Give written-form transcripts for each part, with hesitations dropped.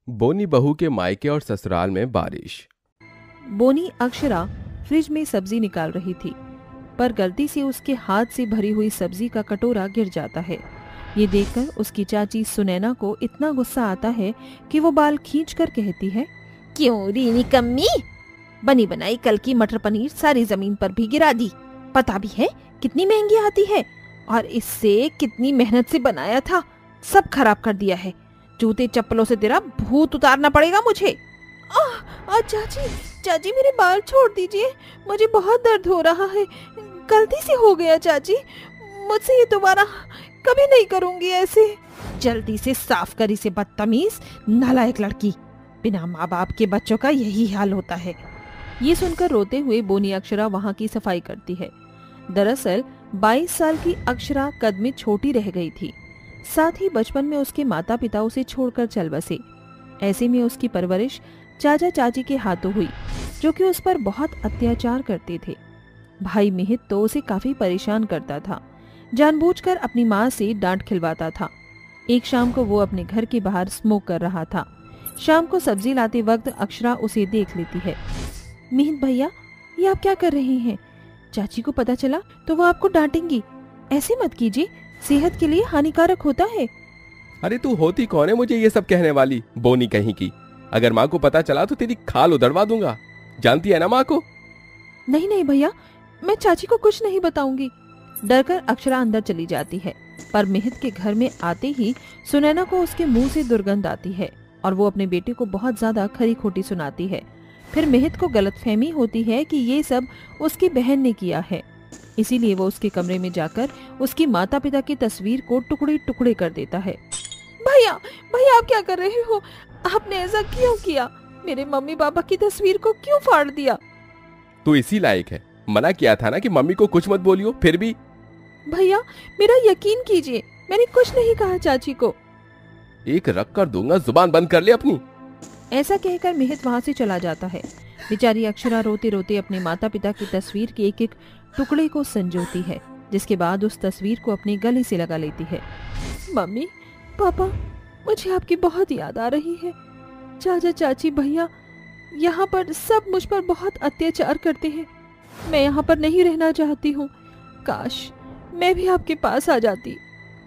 बोनी बहू के मायके और ससुराल में बारिश। बोनी अक्षरा फ्रिज में सब्जी निकाल रही थी, पर गलती से उसके हाथ से भरी हुई सब्जी का कटोरा गिर जाता है। ये देखकर उसकी चाची सुनैना को इतना गुस्सा आता है कि वो बाल खींचकर कहती है, क्यों री निकम्मी, बनी बनाई कल की मटर पनीर सारी जमीन पर भी गिरा दी। पता भी है कितनी महंगी आती है और इससे कितनी मेहनत से बनाया था, सब खराब कर दिया है। जूते चप्पलों से तेरा भूत उतारना पड़ेगा मुझे। चाची मेरे बाल छोड़ दीजिए, मुझे बहुत दर्द हो रहा है। गलती से हो गया चाची, मुझसे ये दोबारा कभी नहीं करूंगी ऐसे। जल्दी से साफ कर इसे बदतमीज नालायक लड़की। बिना माँ बाप के बच्चों का यही हाल होता है। ये सुनकर रोते हुए बोनी अक्षरा वहाँ की सफाई करती है। दरअसल 22 साल की अक्षरा कद में छोटी रह गई थी, साथ ही बचपन में उसके माता पिता उसे छोड़कर चल बसे। ऐसे में उसकी परवरिश चाचा चाची के हाथों हुई, जो कि उस पर बहुत अत्याचार करते थे। भाई मिहित तो उसे काफी परेशान करता था, जानबूझकर अपनी माँ से डांट खिलवाता था। एक शाम को वो अपने घर के बाहर स्मोक कर रहा था। शाम को सब्जी लाते वक्त अक्षरा उसे देख लेती है। मिहित भैया, ये आप क्या कर रहे हैं? चाची को पता चला तो वो आपको डांटेंगी। ऐसे मत कीजिए, सेहत के लिए हानिकारक होता है। अरे तू होती कौन है मुझे ये सब कहने वाली, बोनी कहीं की। अगर माँ को पता चला तो तेरी खाल उधड़वा दूंगा, जानती है ना माँ को। नहीं भैया, मैं चाची को कुछ नहीं बताऊंगी। डरकर अक्षरा अंदर चली जाती है, पर मिहित के घर में आते ही सुनैना को उसके मुंह से दुर्गंध आती है और वो अपने बेटे को बहुत ज्यादा खरी खोटी सुनाती है। फिर मिहित को गलतफहमी होती है कि ये सब उसकी बहन ने किया है, इसीलिए वो उसके कमरे में जाकर उसकी माता पिता की तस्वीर को टुकड़े टुकड़े कर देता है। भैया आप क्या कर रहे हो? आपने ऐसा क्यों किया? मेरे मम्मी पापा की तस्वीर को क्यों फाड़ दिया? तू इसी लायक है, मना किया था ना कि मम्मी को कुछ मत बोलियो, फिर भी। भैया मेरा यकीन कीजिए, मैंने कुछ नहीं कहा चाची को। एक रख कर दूंगा, जुबान बंद कर ले अपनी। ऐसा कहकर मिहित वहाँ से चला जाता है। बेचारी अक्षरा रोते रोते अपने माता पिता की तस्वीर के एक एक टुकड़े को संजोती है, जिसके बाद उस तस्वीर को अपने गले से लगा लेती है। मम्मी पापा, मुझे आपकी बहुत याद आ रही है। चाचा चाची भैया यहाँ पर सब मुझ पर बहुत अत्याचार करते हैं। मैं यहाँ पर नहीं रहना चाहती हूँ, काश मैं भी आपके पास आ जाती।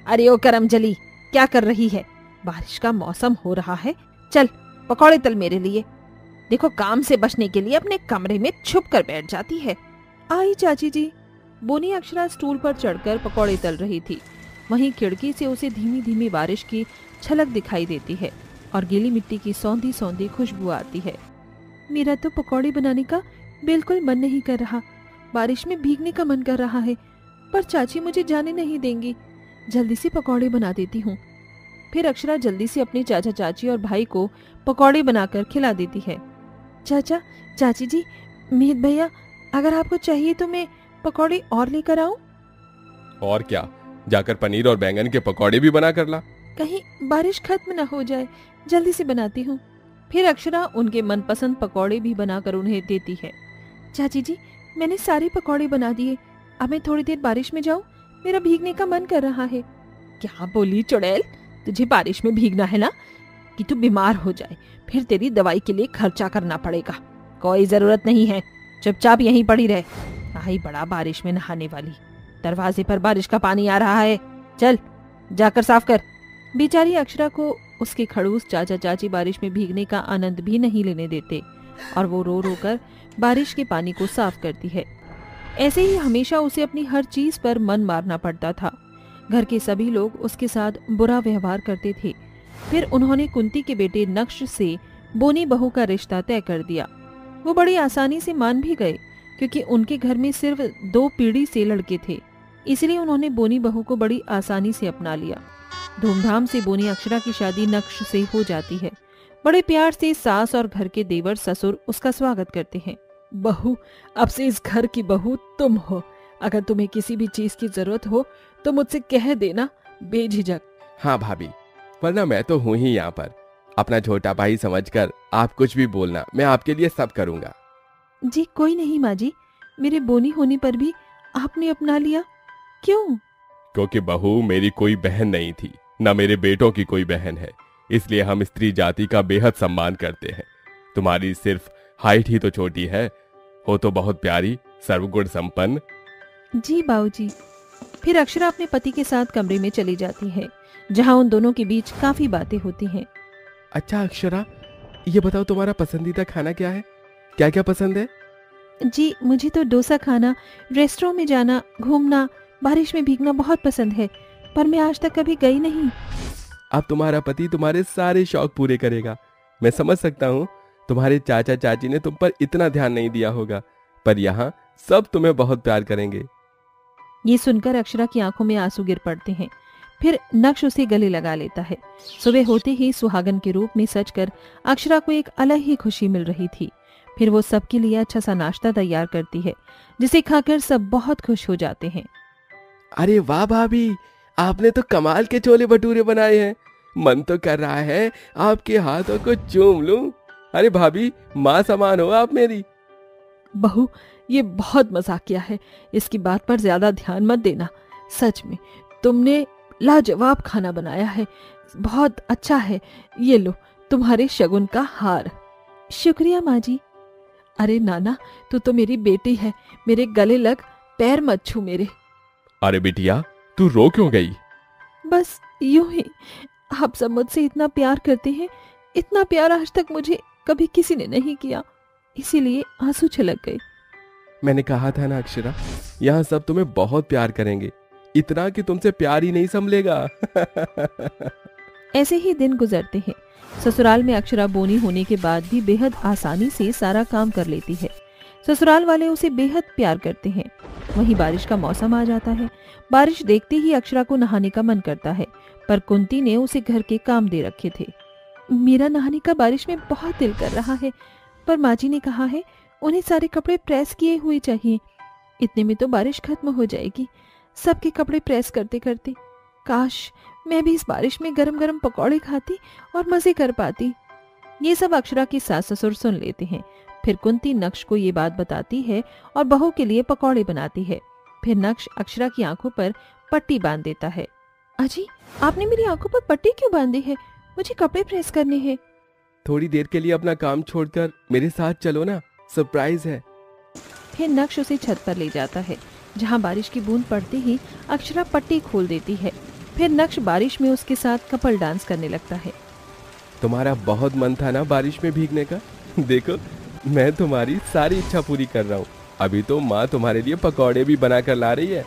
अरे ओ करमजली, क्या कर रही है? बारिश का मौसम हो रहा है, चल पकौड़े तल मेरे लिए। देखो, काम से बचने के लिए अपने कमरे में छुप कर बैठ जाती है। आई चाची जी। बोनी अक्षरा स्टूल पर चढ़कर पकौड़े तल रही थी। वहीं खिड़की से उसे धीमी धीमी बारिश की छलक दिखाई देती है और गीली मिट्टी की सौंधी सौंधी खुशबू आती है। मेरा तो पकौड़े बनाने का बिल्कुल मन नहीं कर रहा, बारिश में भीगने का मन कर रहा है, पर चाची मुझे जाने नहीं देंगी। जल्दी से पकौड़े बना देती हूँ। फिर अक्षरा जल्दी से अपने चाचा चाची और भाई को पकौड़े बनाकर खिला देती है। चाचा चाची जी, मिहित भैया, अगर आपको चाहिए तो मैं पकौड़े और लेकर आऊं? और क्या, जाकर पनीर और बैंगन के पकौड़े भी बना कर ला। कहीं बारिश खत्म न हो जाए, जल्दी से बनाती हूँ। फिर अक्षरा उनके मनपसंद पकौड़े भी बनाकर उन्हें देती है। चाची जी, मैंने सारे पकौड़े बना दिए, अब मैं थोड़ी देर बारिश में जाऊं, मेरा भीगने का मन कर रहा है। क्या बोली चुड़ैल, तुझे बारिश में भीगना है ना कि तू बीमार हो जाए, फिर तेरी दवाई के लिए खर्चा करना पड़ेगा। कोई जरूरत नहीं है, चुपचाप यहीं पड़ी रहे। आई बड़ा बारिश में नहाने वाली, दरवाजे पर बारिश का पानी आ रहा है, चल जाकर साफ कर। बेचारी अक्षरा को उसके खड़ूस चाचा चाची बारिश में भीगने का आनंद भी नहीं लेने देते और वो रो रो कर बारिश के पानी को साफ करती है। ऐसे ही हमेशा उसे अपनी हर चीज पर मन मारना पड़ता था। घर के सभी लोग उसके साथ बुरा व्यवहार करते थे। फिर उन्होंने कुंती के बेटे नक्श से बोनी बहू का रिश्ता तय कर दिया। वो बड़ी आसानी से मान भी गए, क्योंकि उनके घर में सिर्फ 2 पीढ़ी से लड़के थे, इसलिए उन्होंने बोनी बहू को बड़ी आसानी से अपना लिया। धूमधाम से बोनी अक्षरा की शादी नक्श से हो जाती है। बड़े प्यार से सास और घर के देवर ससुर उसका स्वागत करते हैं। बहू, अब से इस घर की बहू तुम हो। अगर तुम्हें किसी भी चीज की जरूरत हो तो मुझसे कह देना, बेझिझक। हाँ भाभी, वरना मैं तो हूँ ही यहाँ पर। अपना छोटा भाई समझकर आप कुछ भी बोलना, मैं आपके लिए सब करूँगा। जी कोई नहीं माँ जी, मेरे बोनी होने पर भी आपने अपना लिया, क्यों? क्योंकि बहू मेरी कोई बहन नहीं थी, न मेरे बेटों की कोई बहन है, इसलिए हम स्त्री जाति का बेहद सम्मान करते हैं। तुम्हारी सिर्फ हाइट ही तो छोटी है, हो तो बहुत प्यारी, सर्वगुण संपन्न। जी बाबूजी। फिर अक्षरा अपने पति के साथ कमरे में चली जाती है, जहाँ उन दोनों के बीच काफी बातें होती हैं। अच्छा अक्षरा, ये बताओ तुम्हारा पसंदीदा खाना क्या है? क्या क्या पसंद है? जी मुझे तो डोसा खाना, रेस्टोरेंट में जाना, घूमना, बारिश में भीगना बहुत पसंद है, पर मैं आज तक कभी गई नहीं। अब तुम्हारा पति तुम्हारे सारे शौक पूरे करेगा। मैं समझ सकता हूँ तुम्हारे चाचा चाची ने तुम पर इतना ध्यान नहीं दिया होगा, पर यहाँ सब तुम्हें बहुत प्यार करेंगे। ये सुनकर अक्षरा की आंखों में आंसू गिर पड़ते हैं। फिर नक्श उसे गले लगा लेता है। सुबह होते ही सुहागन के रूप में सजकर अक्षरा को एक अलग ही खुशी मिल रही थी। फिर वो सबके लिए अच्छा सा नाश्ता तैयार करती है, जिसे खाकर सब बहुत खुश हो जाते हैं। अरे वाह भाभी, आपने तो कमाल के छोले भटूरे बनाए हैं। मन तो कर रहा है आपके हाथों को चूम लूं। अरे भाभी, माँ समान हो आप मेरी। बहू, ये बहुत मजाकिया है, इसकी बात पर ज्यादा ध्यान मत देना। सच में तुमने लाजवाब खाना बनाया है, बहुत अच्छा है। ये लो तुम्हारे शगुन का हार। शुक्रिया माँ जी। अरे नाना, तू तो मेरी बेटी है, मेरे गले लग, पैर मत छू मेरे। अरे बिटिया, तू रो क्यों गई? बस यूं ही। आप सब मुझसे इतना प्यार करते हैं, इतना प्यार आज तक मुझे कभी किसी ने नहीं किया, इसीलिए आंसू छलक गए। मैंने कहा था ना अक्षरा, यहाँ सब तुम्हें बहुत प्यार करेंगे, इतना कि तुमसे प्यार ही नहीं संभलेगा। ऐसे ही दिन गुजरते हैं। ससुराल में अक्षरा बोनी होने के बाद भी बेहद आसानी से सारा काम कर लेती है। ससुराल वाले उसे बेहद प्यार करते हैं। वहीं बारिश का मौसम आ जाता है। बारिश देखते ही अक्षरा को नहाने का मन करता है, पर कुंती ने उसे घर के काम दे रखे थे। मेरा नहाने का बारिश में बहुत दिल कर रहा है, पर माँ जी ने कहा है उन्हें सारे कपड़े प्रेस किए हुए चाहिए। इतने में तो बारिश खत्म हो जाएगी। सबके कपड़े प्रेस करते करते काश मैं भी इस बारिश में गरम गरम पकौड़े खाती और मजे कर पाती। ये सब अक्षरा की सास ससुर सुन लेते हैं। फिर कुंती नक्श को ये बात बताती है और बहू के लिए पकौड़े बनाती है। फिर नक्श अक्षरा की आंखों पर पट्टी बांध देता है। अजी, आपने मेरी आंखों पर पट्टी क्यों बांधी है? मुझे कपड़े प्रेस करने हैं। थोड़ी देर के लिए अपना काम छोड़कर मेरे साथ चलो ना, सरप्राइज है। फिर नक्श उसे छत पर ले जाता है, जहाँ बारिश की बूंद पड़ते ही अक्षरा पट्टी खोल देती है। फिर नक्श बारिश में उसके साथ कपल डांस करने लगता है। तुम्हारा बहुत मन था ना बारिश में भीगने का, देखो मैं तुम्हारी सारी इच्छा पूरी कर रहा हूँ। अभी तो माँ तुम्हारे लिए पकौड़े भी बना कर ला रही है।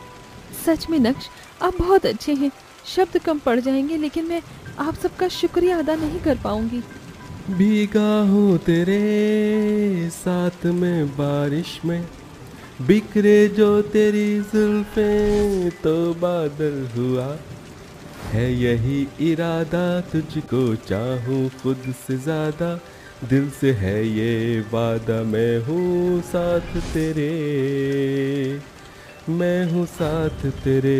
सच में नक्श, आप बहुत अच्छे हैं। शब्द कम पड़ जाएंगे, लेकिन मैं आप सबका शुक्रिया अदा नहीं कर पाऊंगी। भीगा हूँ तेरे साथ में बारिश में, बिखरे जो तेरी जुल्फें तो बादल हुआ, है यही इरादा तुझको चाहूँ खुद से ज्यादा, दिल से है ये वादा, मैं हूँ साथ तेरे, मैं हूँ साथ तेरे।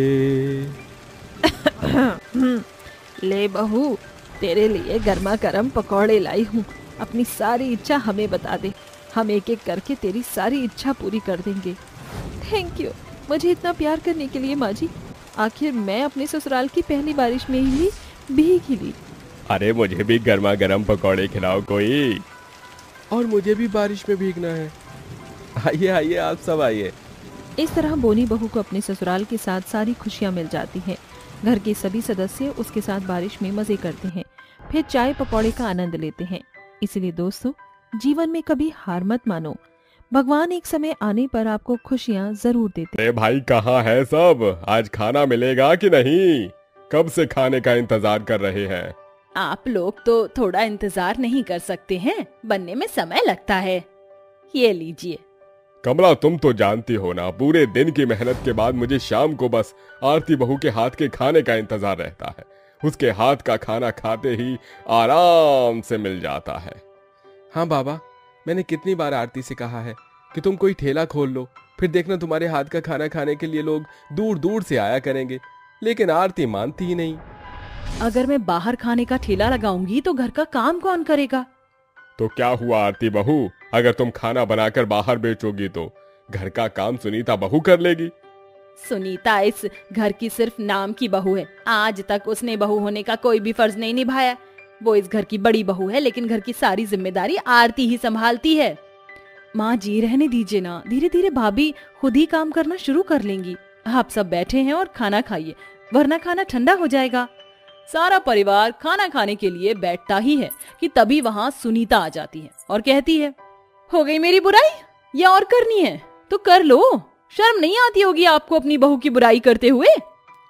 ले बहू, तेरे लिए गर्मा गर्म पकौड़े लाई हूँ। अपनी सारी इच्छा हमें बता दे, हम एक एक करके तेरी सारी इच्छा पूरी कर देंगे। थैंक यू मुझे इतना प्यार करने के लिए माँ जी। आखिर मैं अपने ससुराल की पहली बारिश में ही भीग ही ली। अरे मुझे भी गर्मा गर्म पकौड़े खिलाओ कोई। और मुझे भी बारिश में भीगना है। आइए आइए, आप सब आइए। इस तरह बोनी बहू को अपने ससुराल के साथ सारी खुशियाँ मिल जाती हैं। घर के सभी सदस्य उसके साथ बारिश में मजे करते हैं, फिर चाय पकौड़े का आनंद लेते हैं। इसलिए दोस्तों, जीवन में कभी हार मत मानो। भगवान एक समय आने पर आपको खुशियाँ जरूर देते। अरे भाई, कहाँ है सब? आज खाना मिलेगा कि नहीं? कब से खाने का इंतजार कर रहे हैं। आप लोग तो थोड़ा इंतजार नहीं कर सकते हैं? बनने में समय लगता है। ये लीजिए। कमला, तुम तो जानती हो ना, पूरे दिन की मेहनत के बाद मुझे शाम को बस आरती बहू के हाथ के खाने का इंतजार रहता है। उसके हाथ का खाना खाते ही आराम से मिल जाता है। हाँ बाबा, मैंने कितनी बार आरती से कहा है कि तुम कोई ठेला खोल लो, फिर देखना तुम्हारे हाथ का खाना खाने के लिए लोग दूर दूर से आया करेंगे, लेकिन आरती मानती ही नहीं। अगर मैं बाहर खाने का ठेला लगाऊंगी तो घर का काम कौन करेगा? तो क्या हुआ आरती बहू, अगर तुम खाना बनाकर बाहर बेचोगी तो घर का काम सुनीता बहू कर लेगी। सुनीता इस घर की सिर्फ नाम की बहू है। आज तक उसने बहू होने का कोई भी फर्ज नहीं निभाया। वो इस घर की बड़ी बहू है, लेकिन घर की सारी जिम्मेदारी आरती ही संभालती है। माँ जी रहने दीजिए ना, धीरे धीरे भाभी खुद ही काम करना शुरू कर लेंगी। आप सब बैठे हैं और खाना खाइए, वरना खाना ठंडा हो जाएगा। सारा परिवार खाना खाने के लिए बैठता ही है कि तभी वहाँ सुनीता आ जाती है और कहती है, हो गई मेरी बुराई, या और करनी है तो कर लो। शर्म नहीं आती होगी आपको अपनी बहू की बुराई करते हुए?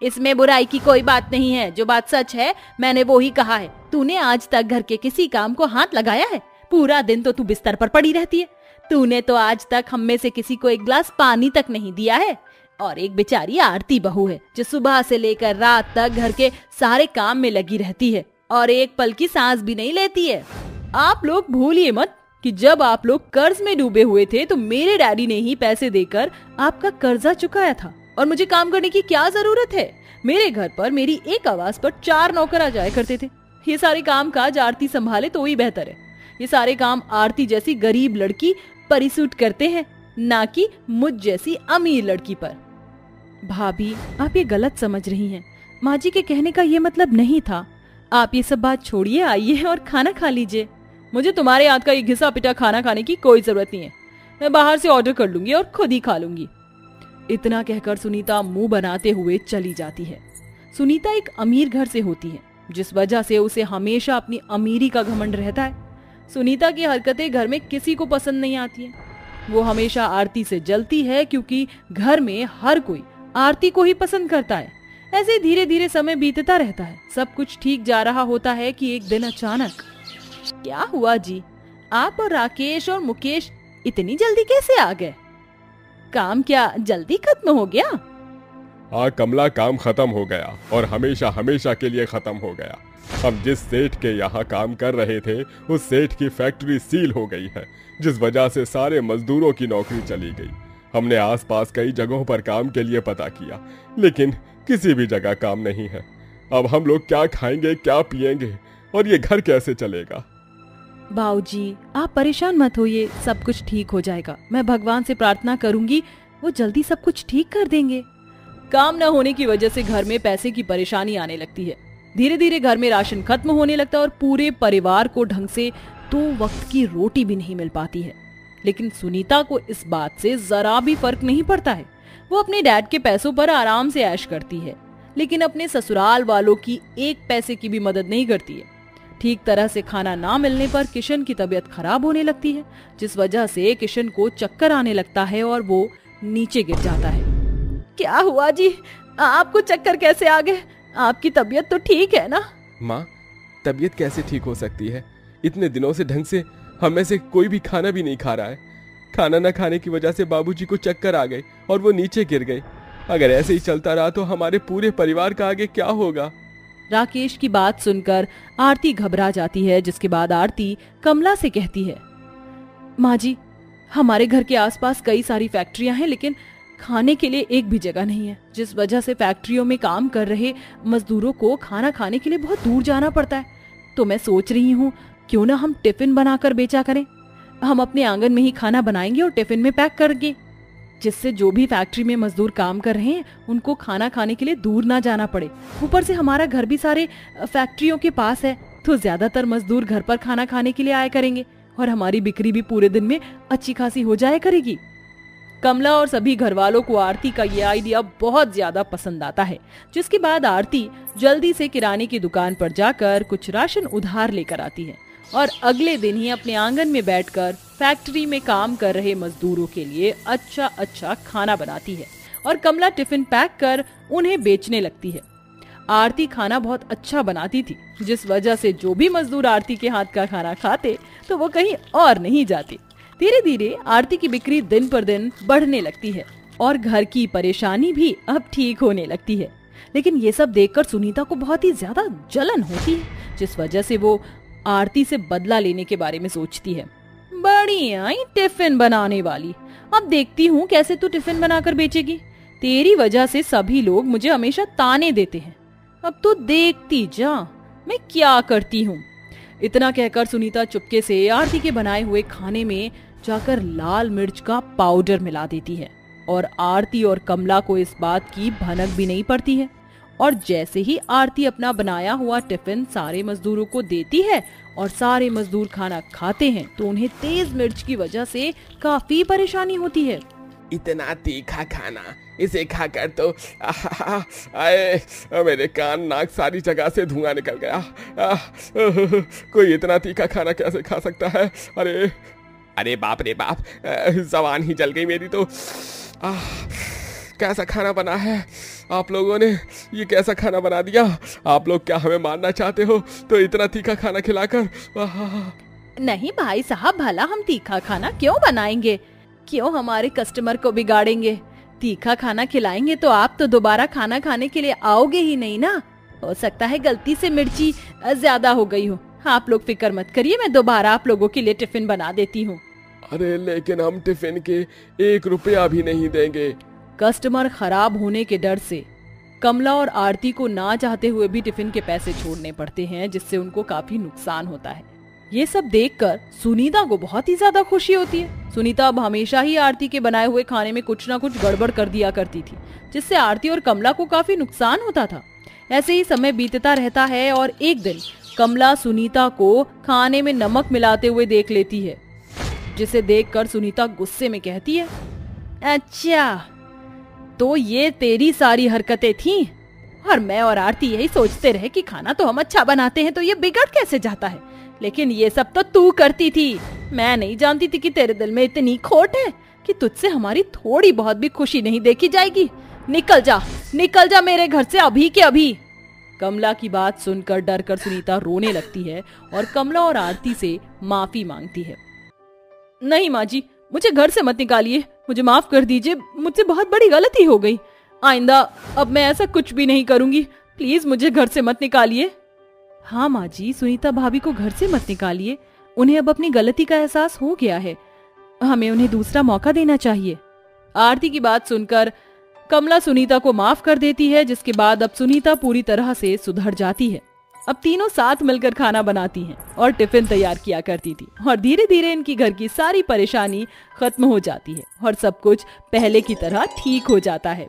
इसमें बुराई की कोई बात नहीं है, जो बात सच है मैंने वो ही कहा है। तूने आज तक घर के किसी काम को हाथ लगाया है? पूरा दिन तो तू बिस्तर पर पड़ी रहती है। तूने तो आज तक हम में से किसी को एक गिलास पानी तक नहीं दिया है। और एक बेचारी आरती बहू है जो सुबह से लेकर रात तक घर के सारे काम में लगी रहती है और एक पल की सांस भी नहीं लेती है। आप लोग भूलिए मत कि जब आप लोग कर्ज में डूबे हुए थे तो मेरे डैडी ने ही पैसे देकर आपका कर्जा चुकाया था, और मुझे काम करने की क्या जरूरत है? मेरे घर पर मेरी एक आवाज पर 4 नौकर आ जाया करते थे। ये सारे काम काज आरती संभाले तो ही बेहतर है। ये सारे काम आरती जैसी गरीब लड़की परिसूट करते हैं, ना कि मुझ जैसी अमीर लड़की पर। भाभी आप ये गलत समझ रही हैं। माँ जी के कहने का ये मतलब नहीं था। आप ये सब बात छोड़िए, आइए और खाना खा लीजिए। मुझे तुम्हारे हाथ का ये घिसा पिटा खाना खाने की कोई जरूरत नहीं है। मैं बाहर से ऑर्डर कर लूंगी और खुद ही खा लूंगी। इतना कहकर सुनीता मुंह बनाते हुए चली जाती है। सुनीता एक अमीर घर से होती है, जिस वजह से उसे हमेशा अपनी अमीरी का घमंड रहता है। सुनीता की हरकतें घर में किसी को पसंद नहीं आती हैं। वो हमेशा आरती से जलती है क्योंकि घर में हर कोई आरती को ही पसंद करता है। ऐसे धीरे धीरे समय बीतता रहता है। सब कुछ ठीक जा रहा होता है कि एक दिन अचानक, क्या हुआ जी? आप और राकेश और मुकेश इतनी जल्दी कैसे आ गए? काम क्या जल्दी खत्म हो गया? हाँ कमला, काम खत्म हो गया और हमेशा हमेशा के लिए खत्म हो गया। हम जिस सेठ के यहाँ काम कर रहे थे उस सेठ की फैक्ट्री सील हो गई है, जिस वजह से सारे मजदूरों की नौकरी चली गई। हमने आसपास कई जगहों पर काम के लिए पता किया, लेकिन किसी भी जगह काम नहीं है। अब हम लोग क्या खाएंगे, क्या पिएंगे, और ये घर कैसे चलेगा? बाऊजी आप परेशान मत होइए, सब कुछ ठीक हो जाएगा। मैं भगवान से प्रार्थना करूंगी, वो जल्दी सब कुछ ठीक कर देंगे। काम न होने की वजह से घर में पैसे की परेशानी आने लगती है। धीरे धीरे घर में राशन खत्म होने लगता है और पूरे परिवार को ढंग से 2 वक्त की रोटी भी नहीं मिल पाती है। लेकिन सुनीता को इस बात से जरा भी फर्क नहीं पड़ता है। वो अपने डैड के पैसों पर आराम से ऐश करती है, लेकिन अपने ससुराल वालों की 1 पैसे की भी मदद नहीं करती है। ठीक तरह से खाना ना मिलने पर किशन की तबीयत खराब होने लगती है, जिस वजह से किशन को चक्कर आने लगता है और वो नीचे गिर जाता है। क्या हुआ जी? आपको चक्कर कैसे आ गए? आपकी तबीयत तो ठीक है ना? माँ, तबीयत कैसे ठीक हो सकती है? इतने दिनों से ढंग से हम में से कोई भी खाना भी नहीं खा रहा है। खाना न खाने की वजह से बाबूजी को चक्कर आ गए और वो नीचे गिर गए। अगर ऐसे ही चलता रहा तो हमारे पूरे परिवार का आगे क्या होगा? राकेश की बात सुनकर आरती घबरा जाती है, जिसके बाद आरती कमला से कहती है, माँ जी हमारे घर के आसपास कई सारी फैक्ट्रियां हैं, लेकिन खाने के लिए एक भी जगह नहीं है, जिस वजह से फैक्ट्रियों में काम कर रहे मजदूरों को खाना खाने के लिए बहुत दूर जाना पड़ता है। तो मैं सोच रही हूँ क्यों ना हम टिफिन बनाकर बेचा करें। हम अपने आंगन में ही खाना बनाएंगे और टिफिन में पैक करेंगे, जिससे जो भी फैक्ट्री में मजदूर काम कर रहे हैं उनको खाना खाने के लिए दूर ना जाना पड़े। ऊपर से हमारा घर भी सारे फैक्ट्रियों के पास है, तो ज्यादातर मजदूर घर पर खाना खाने के लिए आया करेंगे और हमारी बिक्री भी पूरे दिन में अच्छी खासी हो जाया करेगी। कमला और सभी घर वालों को आरती का ये आइडिया बहुत ज्यादा पसंद आता है, जिसके बाद आरती जल्दी से किराने की दुकान पर जाकर कुछ राशन उधार लेकर आती है और अगले दिन ही अपने आंगन में बैठकर फैक्ट्री में काम कर रहे मजदूरों के लिए अच्छा अच्छा खाना बनाती है और कमला टिफिन पैक कर उन्हें बेचने लगती है। आरती खाना बहुत अच्छा बनाती थी, जिस वजह से जो भी मजदूर आरती के हाथ का खाना खाते तो वो कहीं और नहीं जाते। धीरे धीरे आरती की बिक्री दिन पर दिन बढ़ने लगती है और घर की परेशानी भी अब ठीक होने लगती है। लेकिन ये सब देखकर सुनीता को बहुत ही ज्यादा जलन होती है, जिस वजह से वो आरती से बदला लेने के बारे में सोचती है। बड़ी आई टिफिन बनाने वाली, अब देखती हूँ कैसे तू टिफिन बनाकर बेचेगी। तेरी वजह से सभी लोग मुझे हमेशा ताने देते हैं, अब तो देखती जा मैं क्या करती हूँ। इतना कहकर सुनीता चुपके से आरती के बनाए हुए खाने में जाकर लाल मिर्च का पाउडर मिला देती है और आरती और कमला को इस बात की भनक भी नहीं पड़ती है। और जैसे ही आरती अपना बनाया हुआ टिफिन सारे मजदूरों को देती है और सारे मजदूर खाना खाते हैं तो उन्हें तेज मिर्च की वजह से काफी परेशानी होती है। इतना तीखा खाना, इसे खाकर तो आए मेरे कान नाक सारी जगह से धुआं निकल गया। कोई इतना तीखा खाना कैसे खा सकता है? अरे अरे बाप रे बाप, जबान ही जल गई मेरी तो। कैसा खाना बना है आप लोगों ने? ये कैसा खाना बना दिया? आप लोग क्या हमें मारना चाहते हो तो इतना तीखा खाना खिलाकर? नहीं भाई साहब, भला हम तीखा खाना क्यों बनाएंगे? क्यों हमारे कस्टमर को बिगाड़ेंगे? तीखा खाना खिलाएंगे तो आप तो दोबारा खाना खाने के लिए आओगे ही नहीं ना। हो सकता है गलती से मिर्ची ज्यादा हो गई हो। आप लोग फिक्र मत करिए, मैं दोबारा आप लोगों के लिए टिफिन बना देती हूँ। अरे लेकिन हम टिफिन के 1 रुपया भी नहीं देंगे। कस्टमर खराब होने के डर से कमला और आरती को ना चाहते हुए भी टिफिन के पैसे छोड़ने पड़ते हैं, जिससे उनको काफी नुकसान होता है। ये सब देखकर सुनीता को बहुत ही ज्यादा खुशी होती है। सुनीता अब हमेशा ही आरती के बनाए हुए खाने में कुछ ना कुछ गड़बड़ कर दिया करती थी, जिससे आरती और कमला को काफी नुकसान होता था। ऐसे ही समय बीतता रहता है और एक दिन कमला सुनीता को खाने में नमक मिलाते हुए देख लेती है, जिसे देखकर सुनीता गुस्से में कहती है, अच्छा तो ये तेरी सारी हरकतें थीं? और मैं और आरती यही सोचते रहे कि खाना तो हम अच्छा बनाते हैं तो ये बिगड़ कैसे जाता है, लेकिन ये सब तो तू करती थी। मैं नहीं जानती थी कि तेरे दिल में इतनी खोट है कि तुझसे हमारी थोड़ी बहुत भी खुशी नहीं देखी जाएगी। निकल जा मेरे घर से अभी के अभी। कमला की बात सुनकर डर कर सुनीता रोने लगती है और कमला और आरती से माफी मांगती है। नहीं माँ जी, मुझे घर से मत निकालिए, मुझे माफ कर दीजिए, मुझसे बहुत बड़ी गलती हो गई। आइंदा अब मैं ऐसा कुछ भी नहीं करूंगी, प्लीज मुझे घर से मत निकालिए। हाँ माँ जी, सुनीता भाभी को घर से मत निकालिए, उन्हें अब अपनी गलती का एहसास हो गया है, हमें उन्हें दूसरा मौका देना चाहिए। आरती की बात सुनकर कमला सुनीता को माफ कर देती है, जिसके बाद अब सुनीता पूरी तरह से सुधर जाती है। अब तीनों साथ मिलकर खाना बनाती हैं और टिफिन तैयार किया करती थी और धीरे धीरे इनकी घर की सारी परेशानी खत्म हो जाती है और सब कुछ पहले की तरह ठीक हो जाता है।